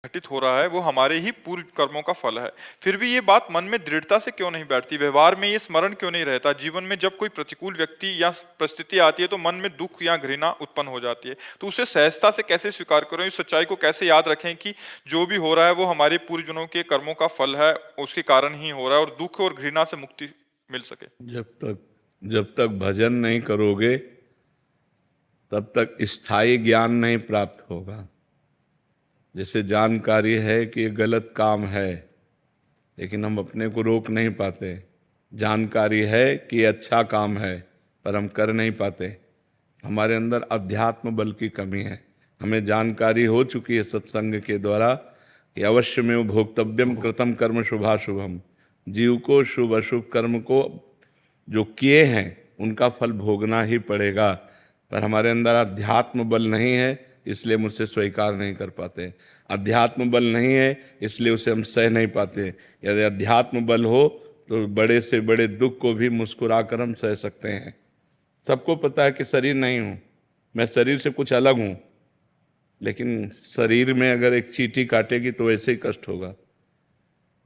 घटित हो रहा है वो हमारे ही पूर्व कर्मों का फल है। फिर भी ये बात मन में दृढ़ता से क्यों नहीं बैठती, व्यवहार में ये स्मरण क्यों नहीं रहता? जीवन में जब कोई प्रतिकूल व्यक्ति या परिस्थिति आती है तो मन में दुख या घृणा उत्पन्न हो जाती है, तो उसे सहजता से कैसे स्वीकार करें, इस सच्चाई को कैसे याद रखें कि जो भी हो रहा है वो हमारे पूर्वजन्मों के कर्मों का फल है, उसके कारण ही हो रहा है, और दुख और घृणा से मुक्ति मिल सके। जब तक जब तक भजन नहीं करोगे तब तक स्थायी ज्ञान नहीं प्राप्त होगा। जैसे जानकारी है कि ये गलत काम है, लेकिन हम अपने को रोक नहीं पाते। जानकारी है कि ये अच्छा काम है, पर हम कर नहीं पाते। हमारे अंदर अध्यात्म बल की कमी है। हमें जानकारी हो चुकी है सत्संग के द्वारा कि अवश्य में वो भोक्तव्यम कृतम कर्म शुभाशुभम, जीव को शुभ अशुभ कर्म को जो किए हैं उनका फल भोगना ही पड़ेगा। पर हमारे अंदर अध्यात्म बल नहीं है, इसलिए मुझसे स्वीकार नहीं कर पाते। अध्यात्म बल नहीं है, इसलिए उसे हम सह नहीं पाते। यदि अध्यात्म बल हो तो बड़े से बड़े दुख को भी मुस्कुरा कर हम सह सकते हैं। सबको पता है कि शरीर नहीं हूँ, मैं शरीर से कुछ अलग हूँ, लेकिन शरीर में अगर एक चींटी काटेगी तो वैसे ही कष्ट होगा।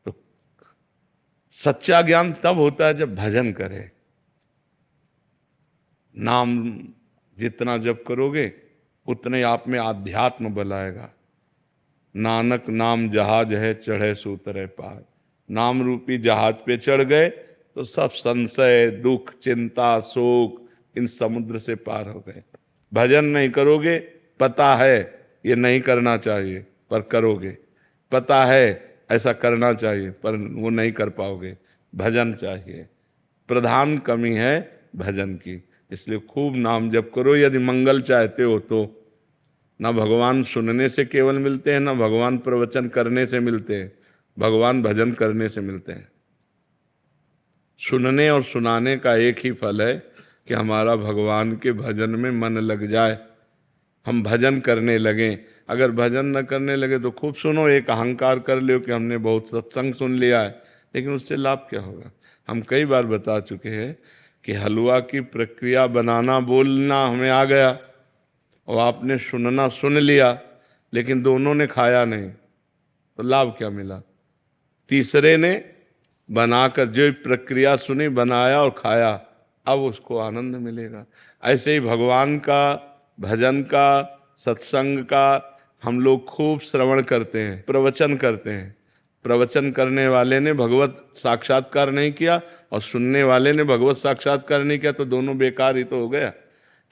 तो सच्चा ज्ञान तब होता है जब भजन करे। नाम जितना जप करोगे उतने आप में आध्यात्म बल आएगा। नानक नाम जहाज है चढ़े सो उतरे पार। नाम रूपी जहाज पे चढ़ गए तो सब संशय, दुख, चिंता, शोक इन समुद्र से पार हो गए। भजन नहीं करोगे, पता है ये नहीं करना चाहिए पर करोगे, पता है ऐसा करना चाहिए पर वो नहीं कर पाओगे। भजन चाहिए, प्रधान कमी है भजन की। इसलिए खूब नाम जप करो यदि मंगल चाहते हो तो। ना भगवान सुनने से केवल मिलते हैं, ना भगवान प्रवचन करने से मिलते हैं, भगवान भजन करने से मिलते हैं। सुनने और सुनाने का एक ही फल है कि हमारा भगवान के भजन में मन लग जाए, हम भजन करने लगें। अगर भजन न करने लगे तो खूब सुनो, एक अहंकार कर लो कि हमने बहुत सत्संग सुन लिया है, लेकिन उससे लाभ क्या होगा? हम कई बार बता चुके हैं कि हलवा की प्रक्रिया बनाना बोलना हमें आ गया और आपने सुनना सुन लिया, लेकिन दोनों ने खाया नहीं, तो लाभ क्या मिला? तीसरे ने बनाकर जो प्रक्रिया सुनी, बनाया और खाया, अब उसको आनंद मिलेगा। ऐसे ही भगवान का भजन का, सत्संग का हम लोग खूब श्रवण करते हैं, प्रवचन करते हैं। प्रवचन करने वाले ने भगवत साक्षात्कार नहीं किया और सुनने वाले ने भगवत साक्षात्कार नहीं किया, तो दोनों बेकार ही तो हो गया।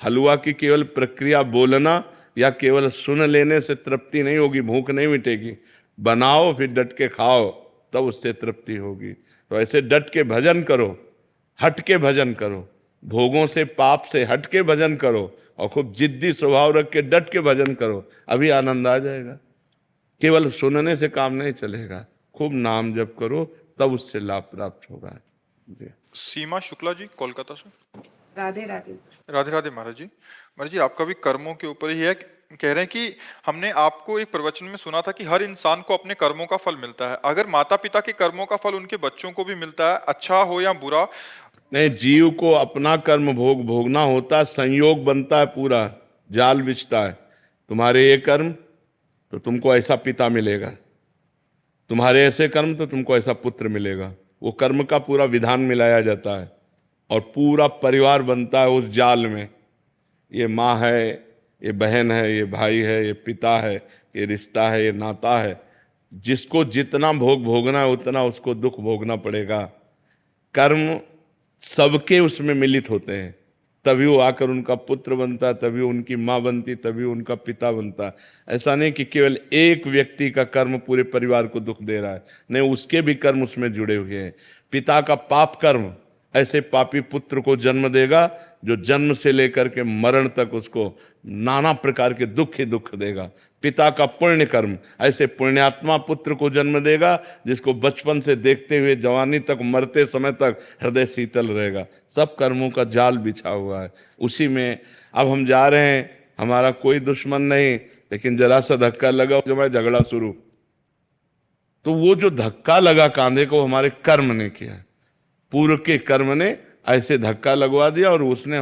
हलवा की केवल प्रक्रिया बोलना या केवल सुन लेने से तृप्ति नहीं होगी, भूख नहीं मिटेगी। बनाओ फिर डट के खाओ, तब उससे तृप्ति होगी। तो ऐसे डट के भजन करो, हट के भजन करो, भोगों से पाप से हट के भजन करो और खूब जिद्दी स्वभाव रख के डट के भजन करो, अभी आनंद आ जाएगा। केवल सुनने से काम नहीं चलेगा, खूब नाम जप करो, तब उससे लाभ प्राप्त होगा। जी। सीमा शुक्ला जी, कोलकाता से। राधे राधे। राधे राधे महाराज जी। महाराज जी, आपका भी कर्मों के ऊपर ही है। कह रहे हैं कि हमने आपको एक प्रवचन में सुना था कि हर इंसान को अपने कर्मों का फल मिलता है। अगर माता पिता के कर्मों का फल उनके बच्चों को भी मिलता है, अच्छा हो या बुरा। नहीं, जीव को अपना कर्म भोगना होता है, संयोग बनता है, पूरा जाल बिछता है। तुम्हारे ये कर्म तो तुमको ऐसा पिता मिलेगा, तुम्हारे ऐसे कर्म तो तुमको ऐसा पुत्र मिलेगा। वो कर्म का पूरा विधान मिलाया जाता है और पूरा परिवार बनता है उस जाल में। ये माँ है, ये बहन है, ये भाई है, ये पिता है, ये रिश्ता है, ये नाता है। जिसको जितना भोग भोगना है उतना उसको दुख भोगना पड़ेगा। कर्म सबके उसमें मिलित होते हैं, तभी वो आकर उनका पुत्र बनता है, तभी उनकी माँ बनती, तभी उनका पिता बनता है। ऐसा नहीं कि केवल एक व्यक्ति का कर्म पूरे परिवार को दुख दे रहा है, नहीं, उसके भी कर्म उसमें जुड़े हुए हैं। पिता का पाप कर्म ऐसे पापी पुत्र को जन्म देगा जो जन्म से लेकर के मरण तक उसको नाना प्रकार के दुख ही दुख देगा। पिता का पुण्य कर्म ऐसे पुण्यात्मा पुत्र को जन्म देगा जिसको बचपन से देखते हुए जवानी तक, मरते समय तक हृदय शीतल रहेगा। सब कर्मों का जाल बिछा हुआ है उसी में। अब हम जा रहे हैं, हमारा कोई दुश्मन नहीं, लेकिन जरा सा धक्का लगा, जब झगड़ा शुरू, तो वो जो धक्का लगा कांधे को हमारे कर्म ने किया, पूर्व के कर्म ने ऐसे धक्का लगवा दिया और उसने